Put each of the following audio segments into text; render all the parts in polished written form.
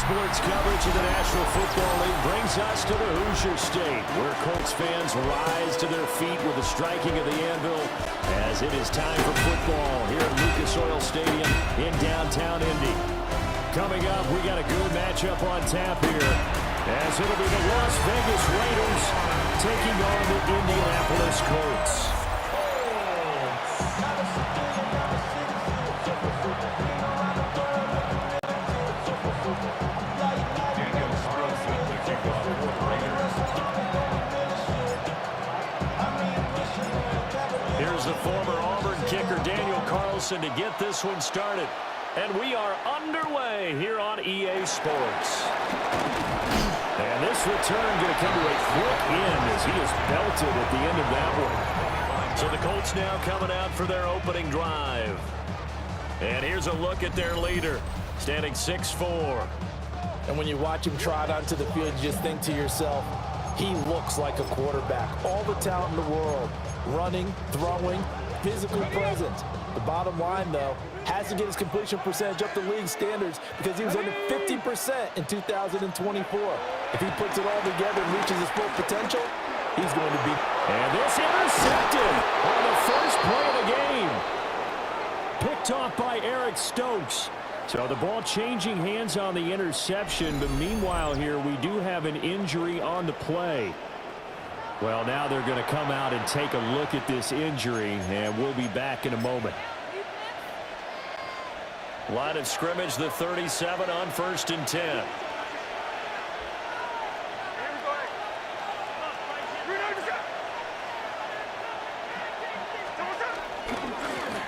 sports coverage of the National Football League brings us to the Hoosier State, where Colts fans rise to their feet with the striking of the anvil as it is time for football here at Lucas Oil Stadium in downtown Indy. Coming up, we got a good matchup on tap here, as it'll be the Las Vegas Raiders taking on the Indianapolis Colts. Here's the former Auburn kicker, Daniel Carlson, to get this one started. And we are underway here on EA Sports. And this return going to come to a quick end as he is belted at the end of that one. So the Colts now coming out for their opening drive. And here's a look at their leader, standing 6'4". And when you watch him trot onto the field, you just think to yourself, he looks like a quarterback. All the talent in the world. Running, throwing, physically present. The bottom line, though, has to get his completion percentage up to league standards because he was under 50% in 2024. If he puts it all together and reaches his full potential, he's going to be. And this intercepted on the first play of the game. Picked off by Eric Stokes. So the ball changing hands on the interception, but meanwhile here we do have an injury on the play. Well, now they're going to come out and take a look at this injury, and we'll be back in a moment. Line of scrimmage, the 37 on 1st and 10.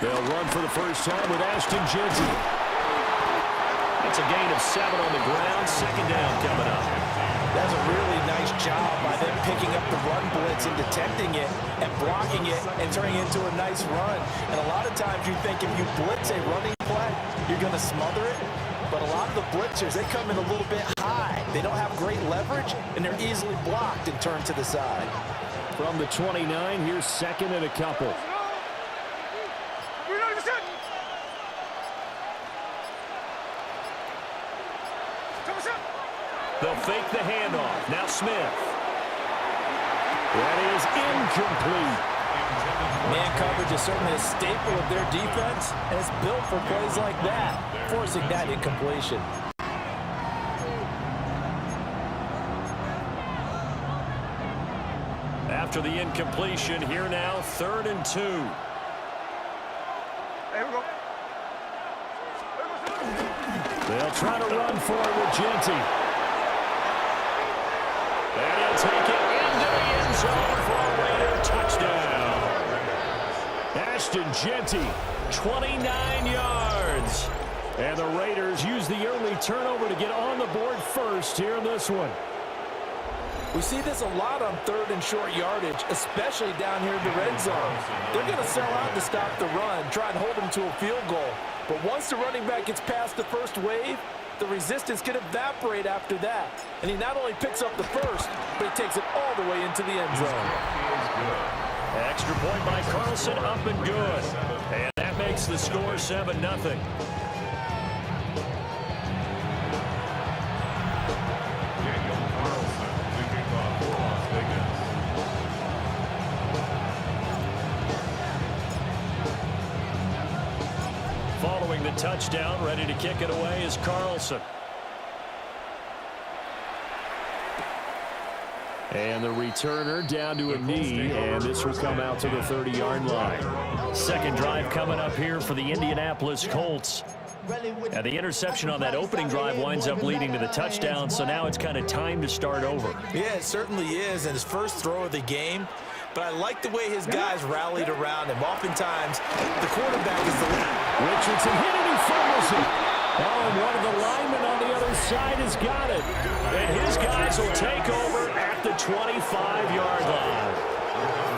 They'll run for the first time with Ashton Jeanty. That's a gain of 7 on the ground. Second down coming up. That's a really nice job by them picking up the run blitz and detecting it and blocking it and turning it into a nice run. And a lot of times you think if you blitz a running play, you're going to smother it. But a lot of the blitzers, they come in a little bit high. They don't have great leverage, and they're easily blocked and turned to the side. From the 29, here's second and a couple. They'll fake the handoff. Now Smith. That is incomplete. Man coverage is certainly a staple of their defense, and it's built for plays like that, forcing that incompletion. After the incompletion, here now, 3rd and 2. They'll try to run for it with Jeanty. And he'll take it into the end zone for a Raider touchdown. Ashton Jeanty, 29 yards. And the Raiders use the early turnover to get on the board first here in this one. We see this a lot on 3rd and short yardage, especially down here in the red zone. They're going to sell out to stop the run, try and hold them to a field goal. But once the running back gets past the first wave, the resistance can evaporate after that. And he not only picks up the first, but he takes it all the way into the end zone. Extra point by Carlson, up and good. And that makes the score 7-0. Following the touchdown, ready to kick it away is Carlson. And the returner down to a knee, and this will come out to the 30-yard line. Second drive coming up here for the Indianapolis Colts. And the interception on that opening drive winds up leading to the touchdown, so now it's kind of time to start over. Yeah, it certainly is, and his first throw of the game. But I like the way his guys rallied around him. Oftentimes, the quarterback is the lead. Richardson hit it, he fumbles it. Oh, and one of the linemen on the other side has got it. And his guys will take over at the 25-yard line.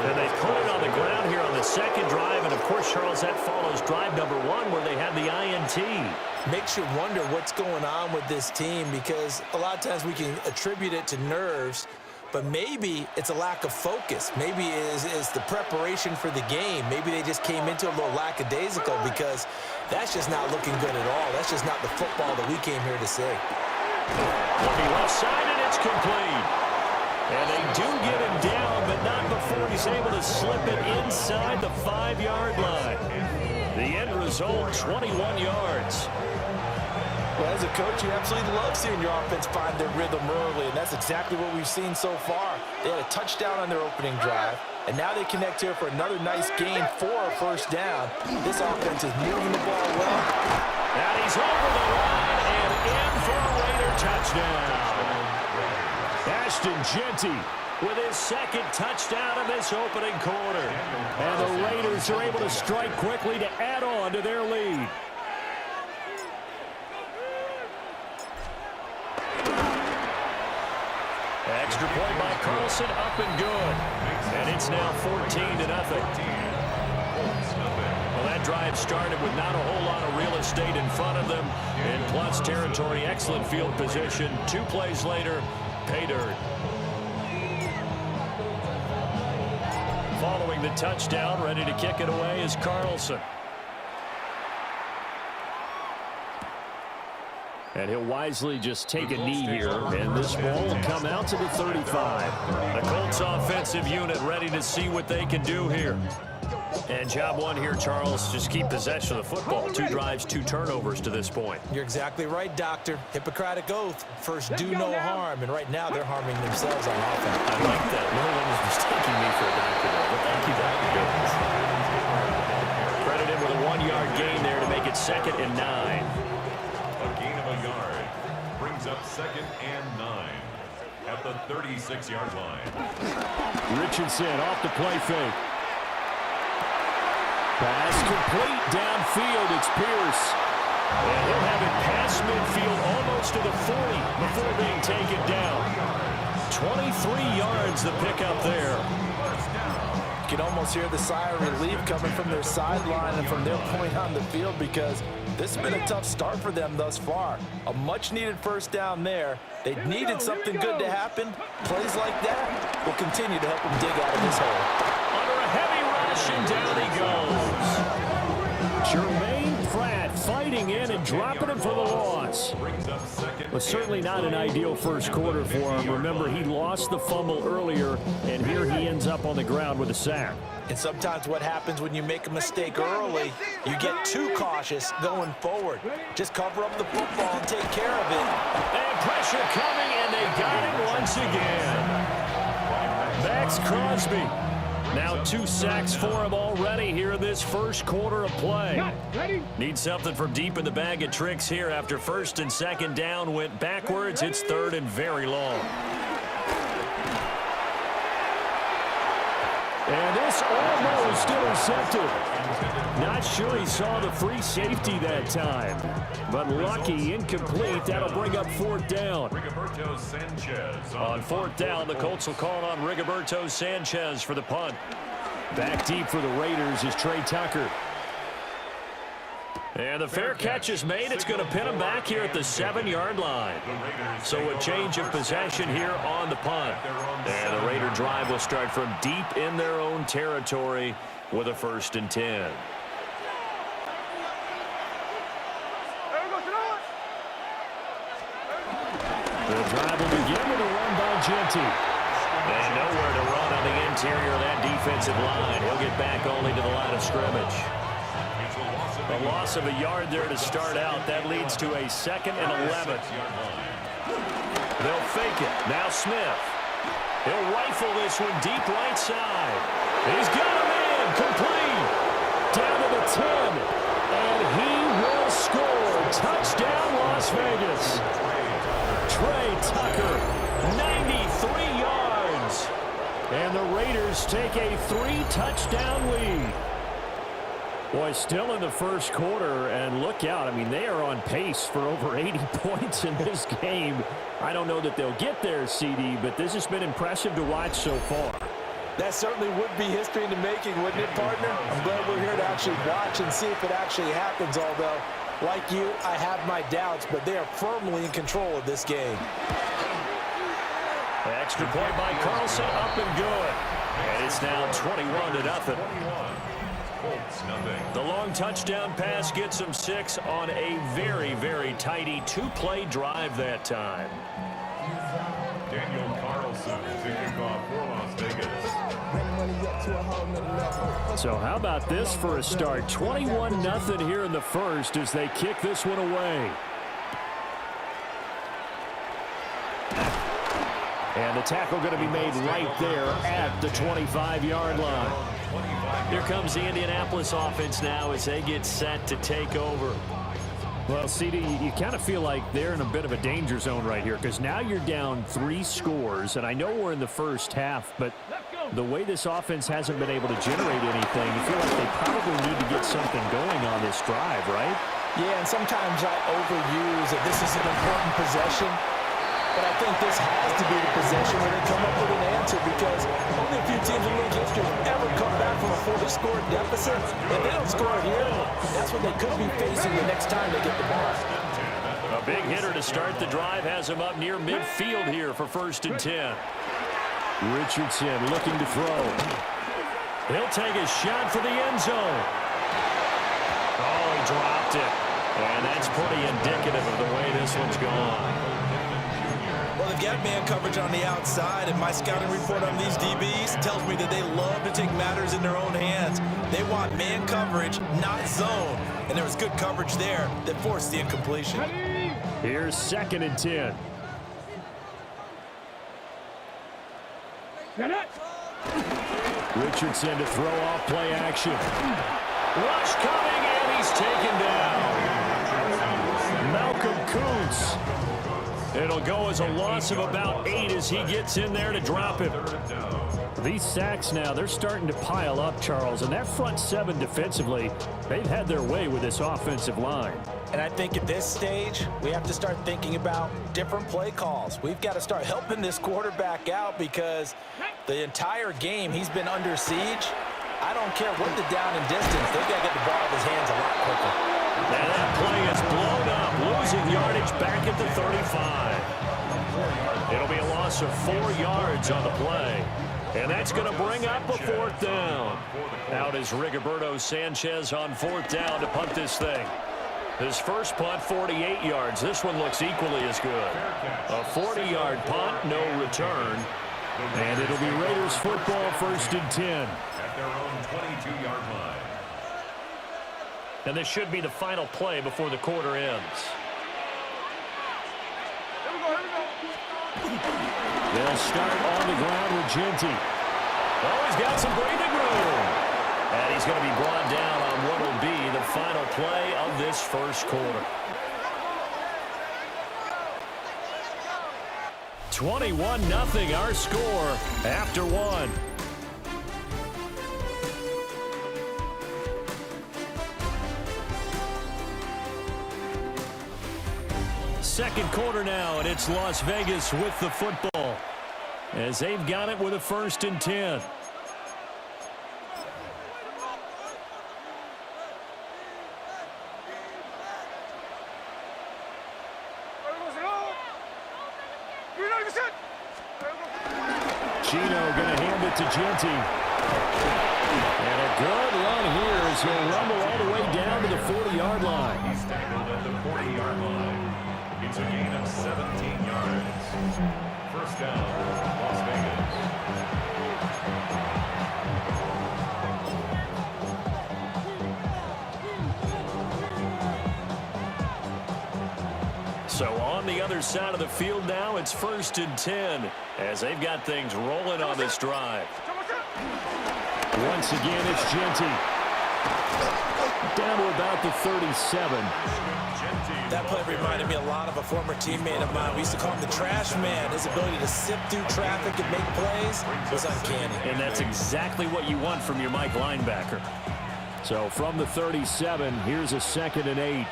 And they put it on the ground here on the second drive. And, of course, Charles, that follows drive number 1 where they had the INT. Makes you wonder what's going on with this team because a lot of times we can attribute it to nerves, but maybe it's a lack of focus. Maybe it's the preparation for the game. Maybe they just came into a little lackadaisical because that's just not looking good at all. That's just not the football that we came here to see. Looking left side, and it's complete. And they do get him down, but not before he's able to slip it inside the 5-yard line. The end result, 21 yards. Well, as a coach, you absolutely love seeing your offense find their rhythm early, and that's exactly what we've seen so far. They had a touchdown on their opening drive, and now they connect here for another nice gain for a first down. This offense is moving the ball well. And he's over the line and in for a Raider touchdown. Ashton Jeanty with his second touchdown of this opening quarter. And the Raiders are able to strike quickly to add on to their lead. Extra point by Carlson, up and good. And it's now 14-0. Well, that drive started with not a whole lot of real estate in front of them. In plus territory, excellent field position. 2 plays later, pay dirt. Following the touchdown, ready to kick it away is Carlson. And he'll wisely just take a knee here, and this ball will come out to the 35. The Colts offensive unit ready to see what they can do here. And job one here, Charles, just keep possession of the football. 2 drives, 2 turnovers to this point. You're exactly right, Doctor. Hippocratic oath. First, do no harm. And right now, they're harming themselves on offense. I like that. No one was mistaking me for a doctor, though. But thank you, Dr. Jones. Credit him with a 1-yard gain there to make it 2nd and 9. A gain of a yard brings up 2nd and 9 at the 36-yard line. Richardson off the play fake. Pass complete downfield. It's Pierce. And he'll have it past midfield almost to the 40 before being taken down. 23 yards the pickup there. You can almost hear the sigh of relief coming from their sideline and from their point on the field, because this has been a tough start for them thus far. A much-needed first down there. They needed something good to happen. Plays like that will continue to help them dig out of this hole. Under a heavy rush, and down he goes. Jermaine Pratt fighting in and dropping him for the loss. Was certainly not an ideal first quarter for him. Remember, he lost the fumble earlier, and here he ends up on the ground with a sack. And sometimes what happens when you make a mistake early, you get too cautious going forward. Just cover up the football and take care of it. And pressure coming, and they got him once again. Max Crosby. Now 2 sacks for him already here in this first quarter of play. Need something from deep in the bag of tricks here after 1st and 2nd down went backwards. It's 3rd and very long. And this almost intercepted. Not sure he saw the free safety that time. But lucky, incomplete. That'll bring up 4th down. On 4th down, the Colts will call on Rigoberto Sanchez for the punt. Back deep for the Raiders is Trey Tucker. And the fair catch is made. It's going to pin him back here at the 7-yard line. So a change of possession here on the punt. And the Raider drive will start from deep in their own territory with a 1st and 10. The drive will begin with a run by Jeanty. And nowhere to run on the interior of that defensive line. He'll get back only to the line of scrimmage. A loss of a yard there to start out. That leads to a 2nd and 11. They'll fake it. Now Smith. He'll rifle this one deep right side. He's got a man. Complete. Down to the 10. And he will score. Touchdown, Las Vegas. Trey Tucker, 93 yards. And the Raiders take a 3-touchdown lead. Boy, still in the first quarter, and look out. I mean, they are on pace for over 80 points in this game. I don't know that they'll get there, CD, but this has been impressive to watch so far. That certainly would be history in the making, wouldn't it, partner? I'm glad we're here to actually watch and see if it actually happens, although, like you, I have my doubts, but they are firmly in control of this game. Extra point by Carlson, up and good. And it's now 21-0. The long touchdown pass gets them 6 on a very, very tidy two-play drive that time. Daniel Carlson to kick off for Las Vegas. So how about this for a start? 21-0 here in the first as they kick this one away. And the tackle going to be made right there at the 25-yard line. Here comes the Indianapolis offense now as they get set to take over. Well, CD, you kind of feel like they're in a bit of a danger zone right here because now you're down 3 scores, and I know we're in the first half, but the way this offense hasn't been able to generate anything, you feel like they probably need to get something going on this drive, right? Yeah, and sometimes I overuse that this is an important possession. But I think this has to be the possession where they come up with an answer because only a few teams in league history have ever come back from a 40-score deficit. If they don't score here, that's what they could be facing the next time they get the ball. A big hitter to start the drive has him up near midfield here for 1st and 10. Richardson looking to throw. He'll take a shot for the end zone. Oh, he dropped it. And that's pretty indicative of the way this one's gone. Well, they've got man coverage on the outside, and my scouting report on these DBs tells me that they love to take matters in their own hands. They want man coverage, not zone. And there was good coverage there that forced the incompletion. Here's 2nd and 10. Richardson to throw off play action. Rush coming, and he's taken down. Malcolm Kuntz. It'll go as a loss of about 8 as he gets in there to drop him. These sacks now, they're starting to pile up, Charles, and that front 7 defensively, they've had their way with this offensive line. And I think at this stage, we have to start thinking about different play calls. We've got to start helping this quarterback out because the entire game he's been under siege. I don't care what the down and distance, they've got to get the ball out of his hands a lot quicker. And that play is blown up, losing yardage back at the 35. It'll be a loss of 4 yards on the play. And that's going to bring up a 4th down. Out is Rigoberto Sanchez on 4th down to punt this thing. His first punt, 48 yards. This one looks equally as good. A 40-yard punt, no return. And it'll be Raiders football, 1st and 10. At their own 22-yard line. And this should be the final play before the quarter ends. They'll start on the ground with Genty. Oh, he's got some breathing room. And he's going to be brought down on what will be the final play of this first quarter. 21-0 our score after 1. Second quarter now, and it's Las Vegas with the football as they've got it with a 1st and 10. Chino going to hand it to Genty. And a good run here as he'll rumble all the way down to the 40-yard line. He's tackled at the 40-yard line. It's a gain of 17 yards. 1st down, Las Vegas. So on the other side of the field now, it's 1st and 10 as they've got things rolling on this drive. Once again, it's Genty. Down to about the 37. That play reminded me a lot of a former teammate of mine. We used to call him the trash man. His ability to sift through traffic and make plays was uncanny. And that's exactly what you want from your Mike linebacker. So from the 37, here's a 2nd and 8. Here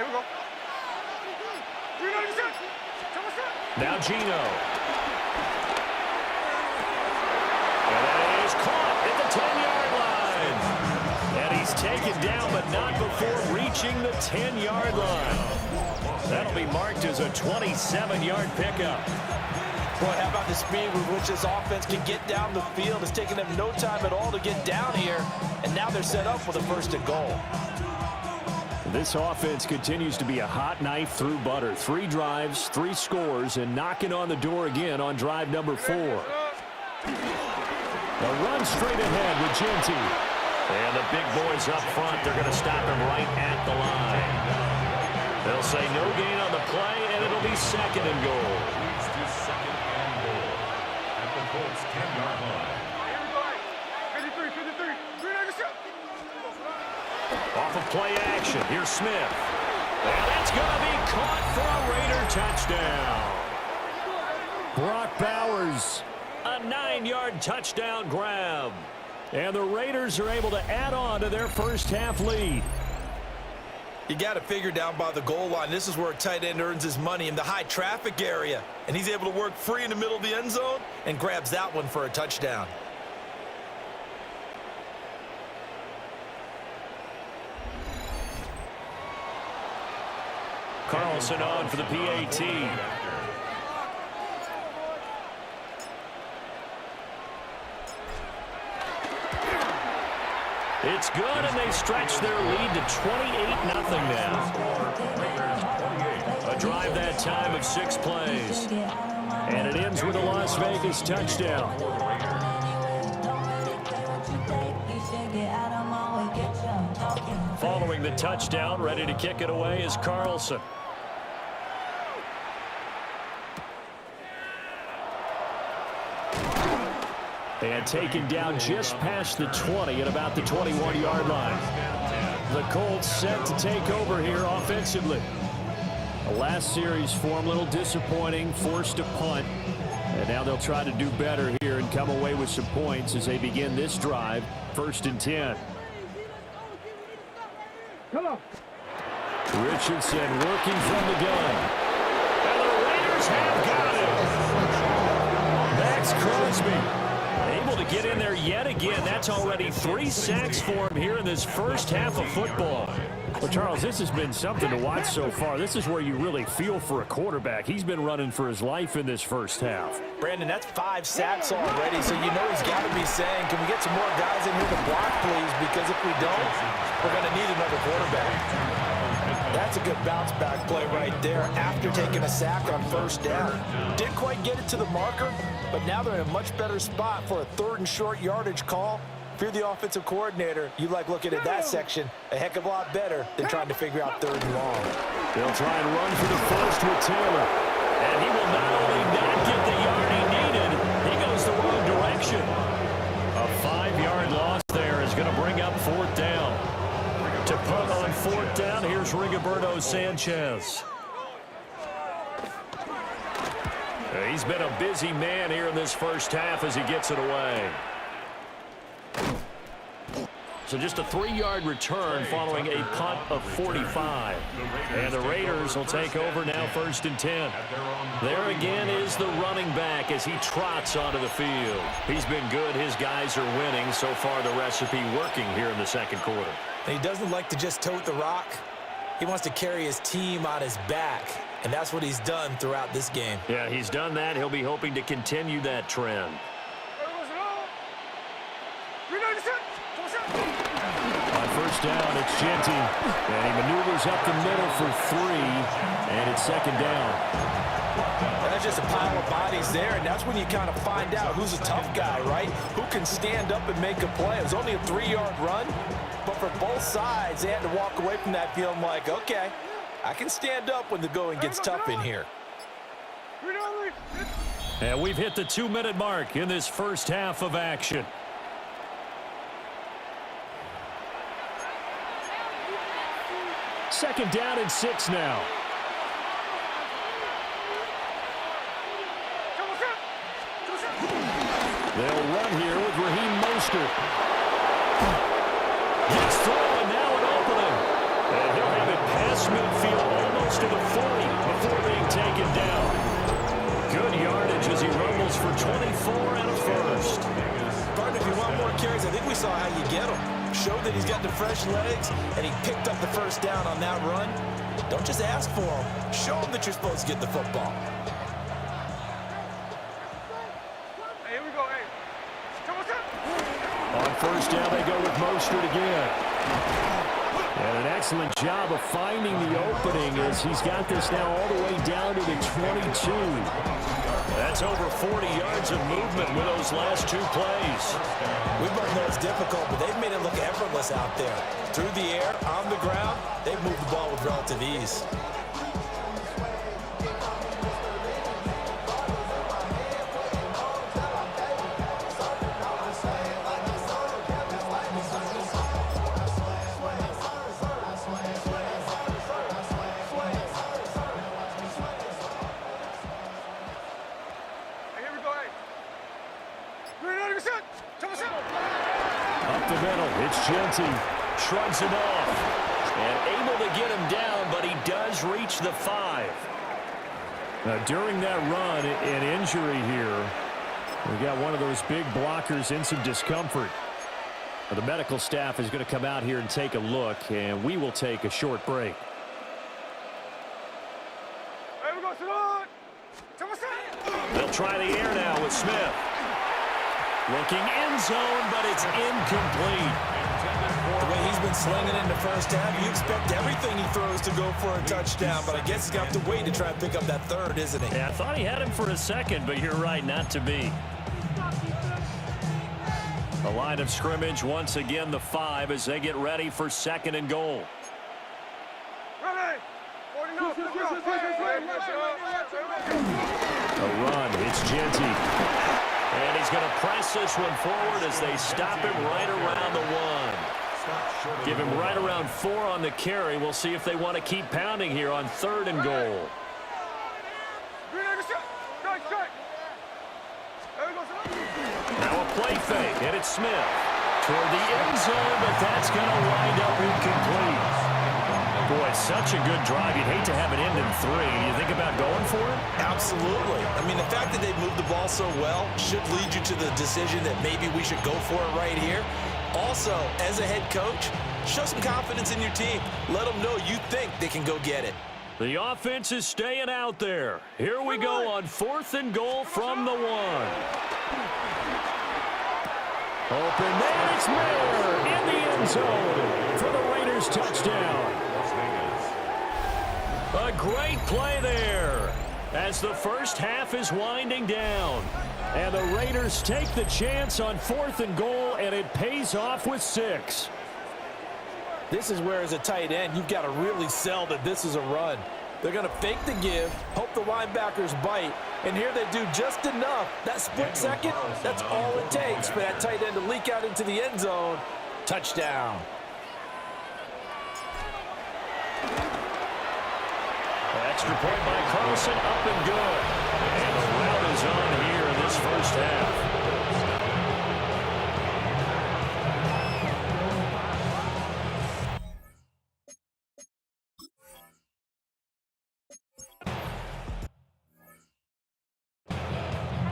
we go. Now Gino. And that is caught at the 10-yard line. And he's taken down, but not before reaching the 10-yard line. That'll be marked as a 27-yard pickup. Boy, how about the speed with which this offense can get down the field? It's taken them no time at all to get down here, and now they're set up for the 1st and goal. This offense continues to be a hot knife through butter. 3 drives, 3 scores, and knocking on the door again on drive number 4. A run straight ahead with Genty. And the big boys up front, they're going to stop him right at the line. They'll say no gain on the play, and it'll be 2nd and goal. Leads to 2nd and goal at the Colts 10-yard line. 53. Off of play action, here's Smith. And that's going to be caught for a Raider touchdown. Brock Bowers, a 9-yard touchdown grab. And the Raiders are able to add on to their first half lead. You got to figure down by the goal line. This is where a tight end earns his money, in the high traffic area. And he's able to work free in the middle of the end zone and grabs that one for a touchdown. Carlson on for the PAT. It's good, and they stretch their lead to 28-0 now. A drive that time of 6 plays. And it ends with a Las Vegas touchdown. Following the touchdown, ready to kick it away is Carlson. And taken down just past the 20 at about the 21-yard line. The Colts set to take over here offensively. The last series for them, a little disappointing, forced a punt. And now they'll try to do better here and come away with some points as they begin this drive, 1st and 10. Richardson working from the gun. And the Raiders have got it. Max Crosby able to get in there yet again. That's already 3 sacks for him here in this first half of football. Well, Charles, this has been something to watch so far. This is where you really feel for a quarterback. He's been running for his life in this first half. Brandon, that's 5 sacks already, so you know he's got to be saying, can we get some more guys in here to block, please? Because if we don't, we're going to need another quarterback. That's a good bounce-back play right there after taking a sack on 1st down. Didn't quite get it to the marker, but now they're in a much better spot for a 3rd and short yardage call. If you're the offensive coordinator, you like looking at that section a heck of a lot better than trying to figure out 3rd and long. They'll try and run for the first with Taylor. And he will not only not get the yard he needed, he goes the wrong direction. A 5-yard loss there is going to bring up 4th down. To punt on 4th down, here's Rigoberto Sanchez. He's been a busy man here in this first half as he gets it away. So just a 3-yard return following a punt of 45. And the Raiders will take over now 1st and 10. There again is the running back as he trots onto the field. He's been good. His guys are winning. So far the recipe working here in the 2nd quarter. And he doesn't like to just tote the rock. He wants to carry his team on his back. And that's what he's done throughout this game. Yeah, he's done that. He'll be hoping to continue that trend. On 1st down, it's Genty. And he maneuvers up the middle for 3. And it's 2nd down. That's just a pile of bodies there, and that's when you kind of find out who's a tough guy, right? Who can stand up and make a play. It was only a 3-yard run, but for both sides, they had to walk away from that feeling like, okay, I can stand up when the going gets tough in here. And we've hit the 2-minute mark in this first half of action. Second down and 6 now. They'll run here with Raheem Mostert. Gets through, and now an opening. And he'll have it past midfield almost to the 40 before being taken down. Good yardage as he rumbles for 24 and a first. Partner, if you want more carries, I think we saw how you get them. Showed that he's got the fresh legs, and he picked up the 1st down on that run. Don't just ask for him. Show him that you're supposed to get the football. On 1st down, they go with Mostert again. And an excellent job of finding the opening as he's got this now all the way down to the 22. That's over 40 yards of movement with those last two plays. We both know it's difficult, but they've made it look effortless out there. Through the air, on the ground, they've moved the ball with relative ease. Up the middle, it's Genty. Shrugs him off. And able to get him down, but he does reach the 5. Now, during that run, an injury here. We got one of those big blockers in some discomfort. Now, the medical staff is going to come out here and take a look, and we will take a short break. They'll try the air now with Smith. Looking end zone, but it's incomplete. The way he's been slinging it in the first half, you expect everything he throws to go for a touchdown, but I guess he's going to have to wait to try and pick up that third, isn't he? Yeah, I thought he had him for a second, but you're right, not to be. The line of scrimmage, once again, the 5 as they get ready for 2nd and goal. A run, it's Genty. And he's going to press this one forward as they stop him right around the 1. Give him right around 4 on the carry. We'll see if they want to keep pounding here on 3rd and goal. Now a play fake, and it's Smith. Toward the end zone, but that's going to wind up incomplete. Boy, such a good drive. You'd hate to have it end in 3. Do you think about going for it? Absolutely. I mean, the fact that they moved the ball so well should lead you to the decision that maybe we should go for it right here. Also, as a head coach, show some confidence in your team. Let them know you think they can go get it. The offense is staying out there. Here we go on 4th and goal from the 1. Open man, it's Mayer in the end zone for the Raiders touchdown. A great play there as the first half is winding down. And the Raiders take the chance on 4th and goal, and it pays off with 6. This is where, as a tight end, you've got to really sell that this is a run. They're going to fake the give, hope the linebackers bite, and here they do just enough. That split second, that's all it takes for that tight end to leak out into the end zone. Touchdown. Extra point by Carlson, up and good. And the route is on here in this first half.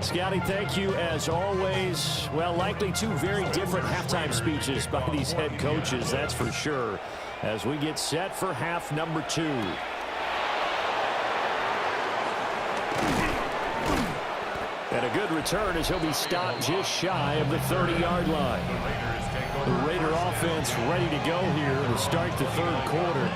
Scotty, thank you as always. Well, likely 2 very different halftime speeches by these head coaches, that's for sure, as we get set for half number 2. And a good return as he'll be stopped just shy of the 30-yard line. The Raider offense ready to go here to start the 3rd quarter.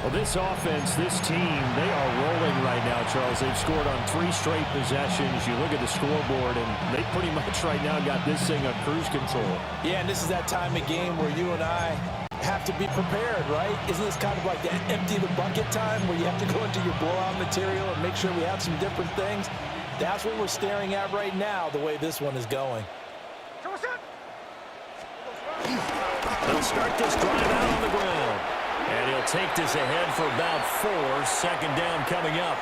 Well, this offense, this team, they are rolling right now, Charles. They've scored on 3 straight possessions. You look at the scoreboard, and they pretty much right now got this thing on cruise control. Yeah, and this is that time of game where you and I have to be prepared, right? Isn't this kind of like that empty the bucket time where you have to go into your blowout material and make sure we have some different things? That's what we're staring at right now, the way this one is going. They'll start this drive out on the ground. And he'll take this ahead for about 4. 2nd down coming up.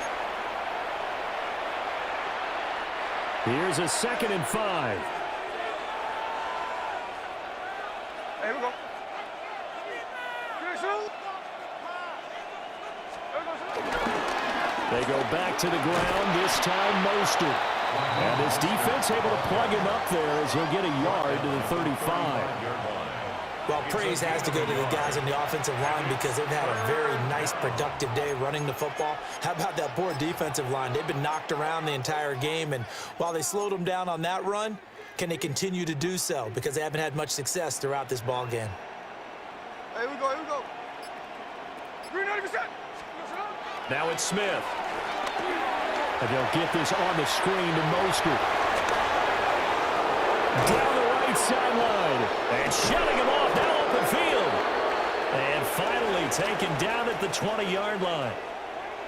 Here's a 2nd and 5. Here we go. They go back to the ground, this time Mostert. And his defense able to plug him up there as he'll get a yard to the 35. Well, praise has to go to the guys in the offensive line because they've had a very nice, productive day running the football. How about that poor defensive line? They've been knocked around the entire game, and while they slowed them down on that run, can they continue to do so? Because they haven't had much success throughout this ball game. Here we go, here we go. Green 90%. Now it's Smith. And they'll get this on the screen to Mostert. Down the right sideline. And shutting him off now open field. And finally taken down at the 20-yard line.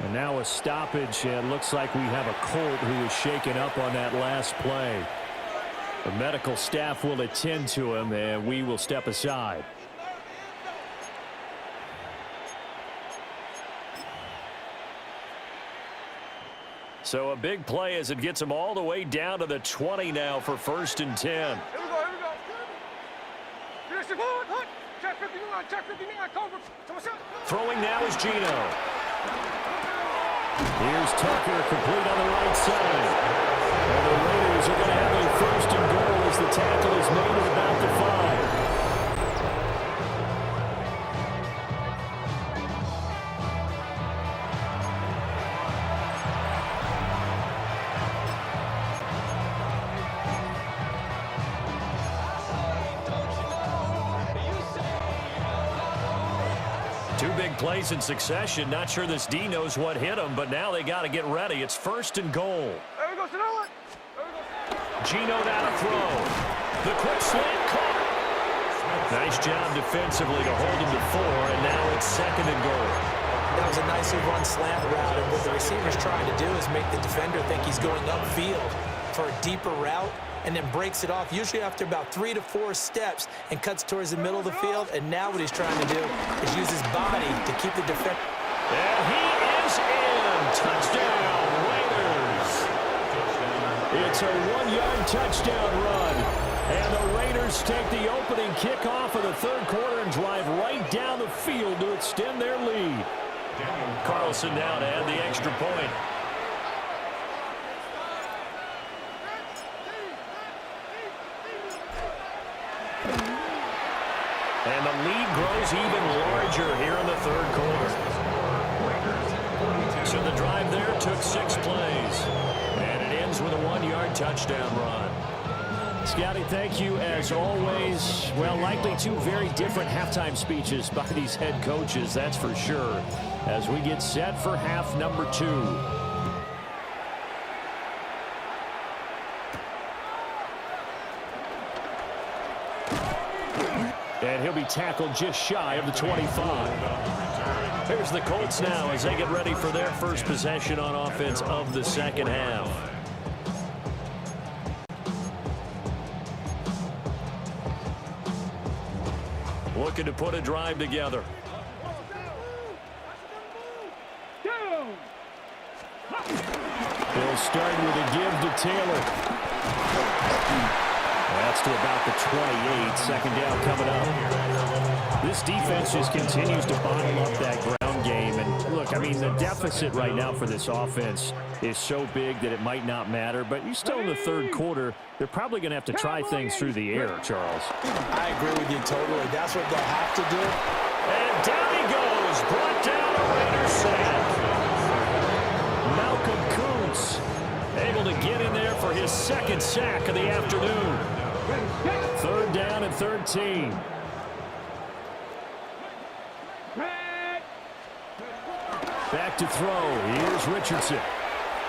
And now a stoppage, and looks like we have a Colt who is shaken up on that last play. The medical staff will attend to him, and we will step aside. So a big play as it gets him all the way down to the 20 now for 1st and 10. Here we go, here we go. Finish the ball, hut. Check 59, check 59, cover. Throwing now is Gino. Here's Tucker, complete on the right side. And the Raiders are going to have a 1st and goal as the tackle is made at about the 5. Two big plays in succession. Not sure this D knows what hit him, but now they got to get ready. It's 1st and goal. There we go, Shutout. Gino now to throw. The quick slant caught. Nice job defensively to hold him to 4, and now it's 2nd and goal. That was a nicely run slant route, and what the receiver's trying to do is make the defender think he's going upfield for a deeper route, and then breaks it off, usually after about 3 to 4 steps, and cuts towards the middle of the field. And now what he's trying to do is use his body to keep the defender. And he is in. Touchdown, Raiders. It's a 1-yard touchdown run. And the Raiders take the opening kickoff of the 3rd quarter and drive right down the field to extend their lead. Carlson now to add the extra point. And the lead grows even larger here in the 3rd quarter. So the drive there took 6 plays. And it ends with a 1-yard touchdown run. Scotty, thank you as always. Well, likely 2 very different halftime speeches by these head coaches, that's for sure, as we get set for half number 2. And he'll be tackled just shy of the 25. Here's the Colts now as they get ready for their first possession on offense of the 2nd half. Looking to put a drive together. They'll start with a give to Taylor. That's to about the 28. 2nd down coming up. This defense just continues to bottle up that ground game. And look, I mean, the deficit right now for this offense is so big that it might not matter. But you're still in the 3rd quarter. They're probably going to have to try things through the air, Charles. I agree with you totally. That's what they'll have to do. And down he goes. Brought down a Raiders sack. Malcolm Kuntz able to get in there for his 2nd sack of the afternoon. 3rd down and 13. Back to throw. Here's Richardson.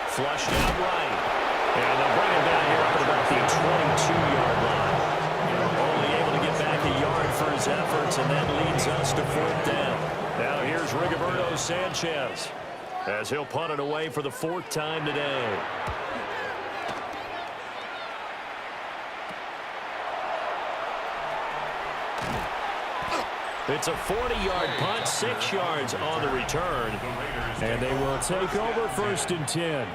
Flushed out right. And they'll bring him down here up at about the 22-yard line. Only able to get back a yard for his efforts, and that leads us to 4th down. Now here's Rigoberto Sanchez as he'll punt it away for the 4th time today. It's a 40-yard punt, 6 yards on the return. And they will take over 1st and 10.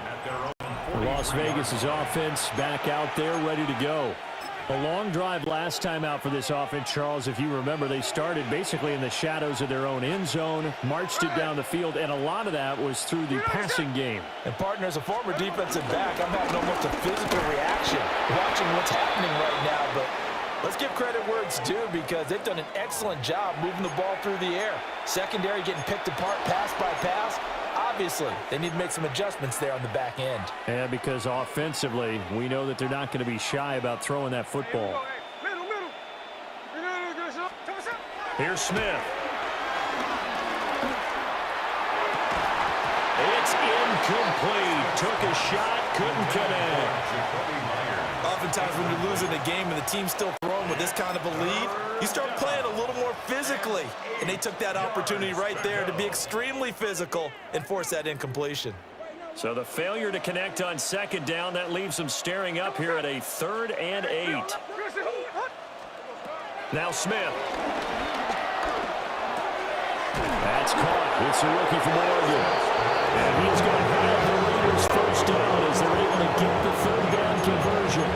Las Vegas's offense back out there ready to go. A long drive last time out for this offense, Charles. If you remember, they started basically in the shadows of their own end zone, marched it down the field, and a lot of that was through the passing game. And, partner, as a former defensive back, I'm having almost a physical reaction watching what's happening right now. But let's give credit where it's due, because they've done an excellent job moving the ball through the air. Secondary getting picked apart pass by pass. Obviously, they need to make some adjustments there on the back end. And because offensively, we know that they're not going to be shy about throwing that football. Here's Smith. It's incomplete. Took a shot, couldn't connect. Oftentimes when you're losing a game and the team's still throwing with this kind of a lead, you start playing a little more physically. And they took that opportunity right there to be extremely physical and force that incompletion. So the failure to connect on second down, that leaves them staring up here at a 3rd and 8. Now Smith. That's caught. It's a rookie from Oregon. And he's going to have the Raiders first down as they're able to get the 3rd down conversion.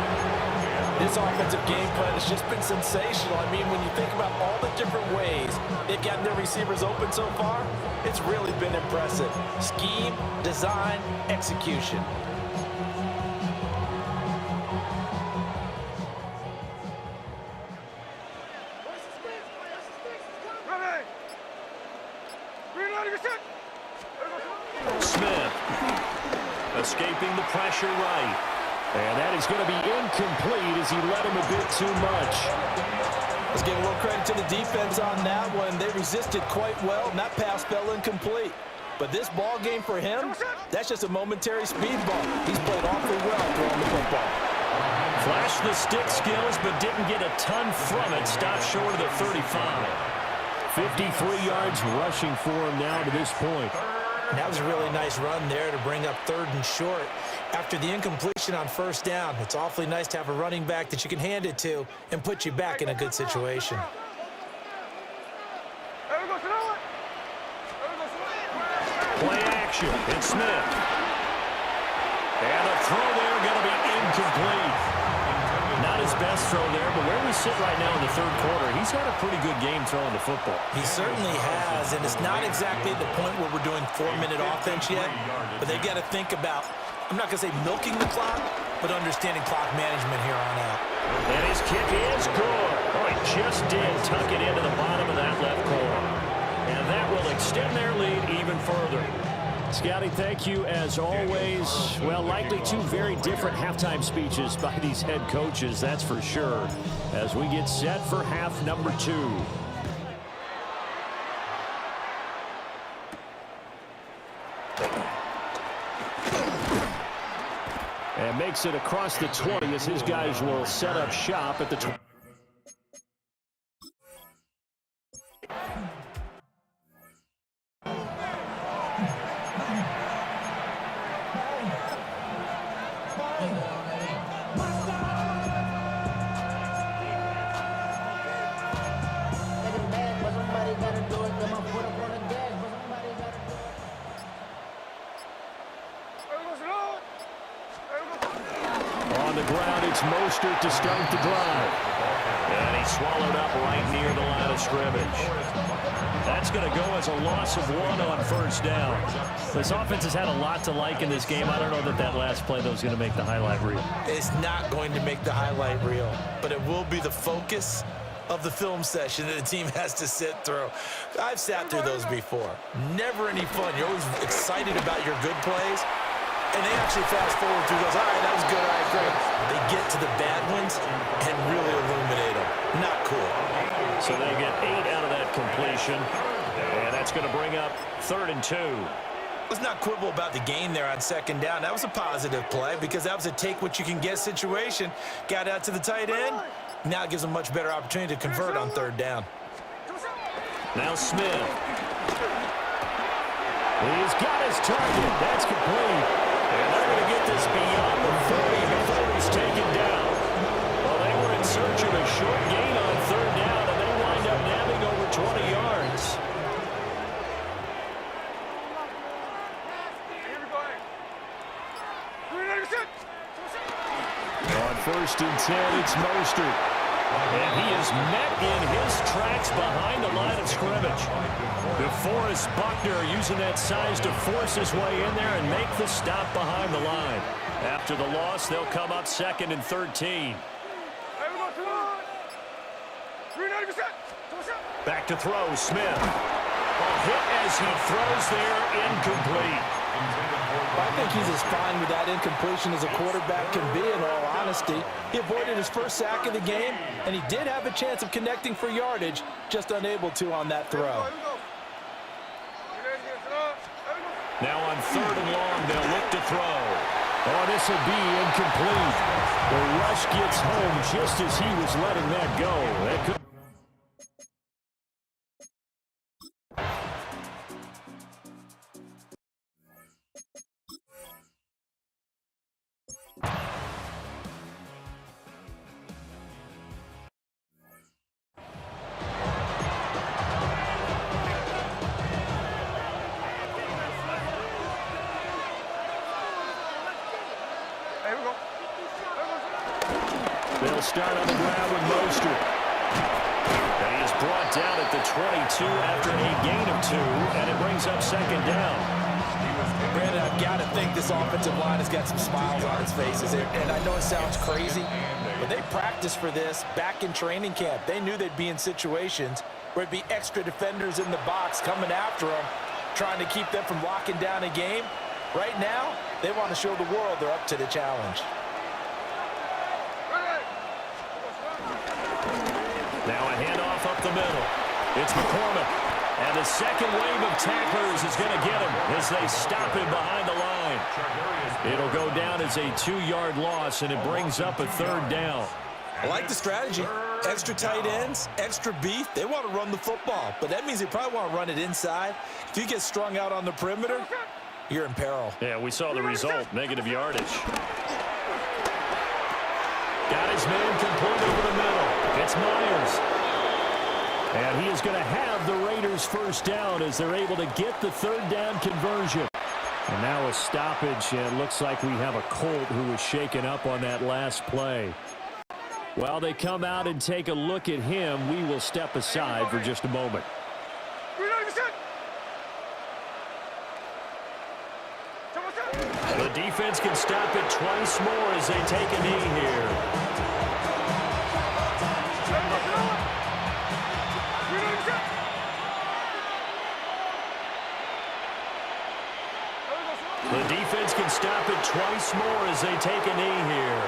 This offensive game plan has just been sensational. I mean, when you think about all the different ways they've gotten their receivers open so far, it's really been impressive. Scheme, design, execution. Smith escaping the pressure right. And that is going to be incomplete as he led him a bit too much. Let's give a little credit to the defense on that one. They resisted quite well, and that pass fell incomplete. But this ball game for him, that's just a momentary speed bump. He's played awfully well throwing the football. Flashed the stick skills, but didn't get a ton from it. Stopped short of the 35. 53 yards rushing for him now to this point. And that was a really nice run there to bring up 3rd and short. After the incompletion on 1st down, it's awfully nice to have a running back that you can hand it to and put you back in a good situation. Play action. It's Smith. And a throw there going to be incomplete. Not his best throw there, but where we sit right now in the 3rd quarter, he's had a pretty good game throwing the football. He certainly has, and it's not exactly the point where we're doing 4-minute offense yet, but they've got to think about, I'm not going to say milking the clock, but understanding clock management here on out. And his kick is good. Oh, he just did tuck it into the bottom of that left corner. And that will extend their lead even further. Scotty, thank you as always. Well, likely 2 very different halftime speeches by these head coaches, that's for sure, as we get set for half number 2. And makes it across the 20 as his guys will set up shop at the 20. Mostert to start the drive. And he swallowed up right near the line of scrimmage. That's going to go as a loss of 1 on 1st down. This offense has had a lot to like in this game. I don't know that that last play, though, is going to make the highlight reel. It's not going to make the highlight reel, but it will be the focus of the film session that the team has to sit through. I've sat through those before. Never any fun. You're always excited about your good plays. And they actually fast forward through those. All right, that was good. All right, great. They get to the bad ones and really illuminate them. Not cool. So they get 8 out of that completion. And that's going to bring up 3rd and 2. Let's not quibble about the gain there on 2nd down. That was a positive play because that was a take-what-you-can-get situation. Got out to the tight end. Now it gives them a much better opportunity to convert on 3rd down. Now Smith. He's got his target. That's complete. And they're going to get this beyond the 40 before he's taken down. Well, they were in search of a short gain on 3rd down, and they wind up nabbing over 20 yards. On 1st and 10, it's Mostert. And he is met in his tracks behind the line of scrimmage. DeForest Buckner using that size to force his way in there and make the stop behind the line. After the loss, they'll come up 2nd and 13. Back to throw, Smith. A hit as he throws there, incomplete. I think he's as fine with that incompletion as a quarterback can be, in all honesty. He avoided his first sack of the game, and he did have a chance of connecting for yardage, just unable to on that throw. Now on 3rd and long, they'll look to throw. Oh, this will be incomplete. The rush gets home just as he was letting that go. That could They'll start on the ground with Mostert. And he is brought down at the 22 after a gain of 2, and it brings up 2nd down. Brandon, I've got to think this offensive line has got some smiles on its faces. And I know it sounds crazy, but they practiced for this back in training camp. They knew they'd be in situations where it'd be extra defenders in the box coming after them, trying to keep them from locking down a game. Right now, they want to show the world they're up to the challenge. Now a handoff up the middle. It's McCormick. And the second wave of tacklers is going to get him as they stop him behind the line. It'll go down as a 2-yard loss, and it brings up a 3rd down. I like the strategy. Extra tight ends, extra beef. They want to run the football, but that means they probably want to run it inside. If you get strung out on the perimeter, you're in peril. Yeah, we saw the result, negative yardage. Got his man complete over the middle. It's Myers. And he is going to have the Raiders' 1st down as they're able to get the 3rd down conversion. And now a stoppage, and it looks like we have a Colt who was shaken up on that last play. While they come out and take a look at him, we will step aside for just a moment. The defense can stop it twice more as they take a knee here. The defense can stop it twice more as they take a knee here.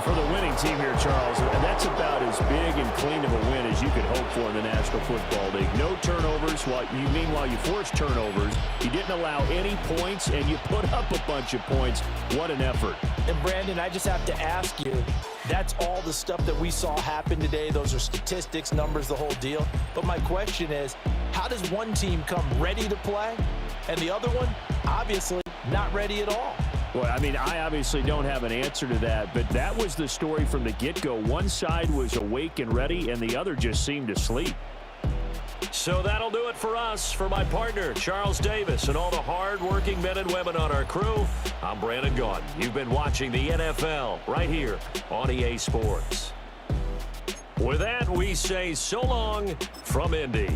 For the winning team here, Charles, that's about as big and clean of a win as you could hope for in the National Football League. No turnovers. Meanwhile, you forced turnovers. You didn't allow any points, and you put up a bunch of points. What an effort. And, Brandon, I just have to ask you, that's all the stuff that we saw happen today. Those are statistics, numbers, the whole deal. But my question is, how does one team come ready to play, and the other one, obviously, not ready at all? Well, I mean, I obviously don't have an answer to that, but that was the story from the get-go. One side was awake and ready, and the other just seemed to sleep. So that'll do it for us. For my partner, Charles Davis, and all the hard-working men and women on our crew, I'm Brandon Gaudin. You've been watching the NFL right here on EA Sports. With that, we say so long from Indy.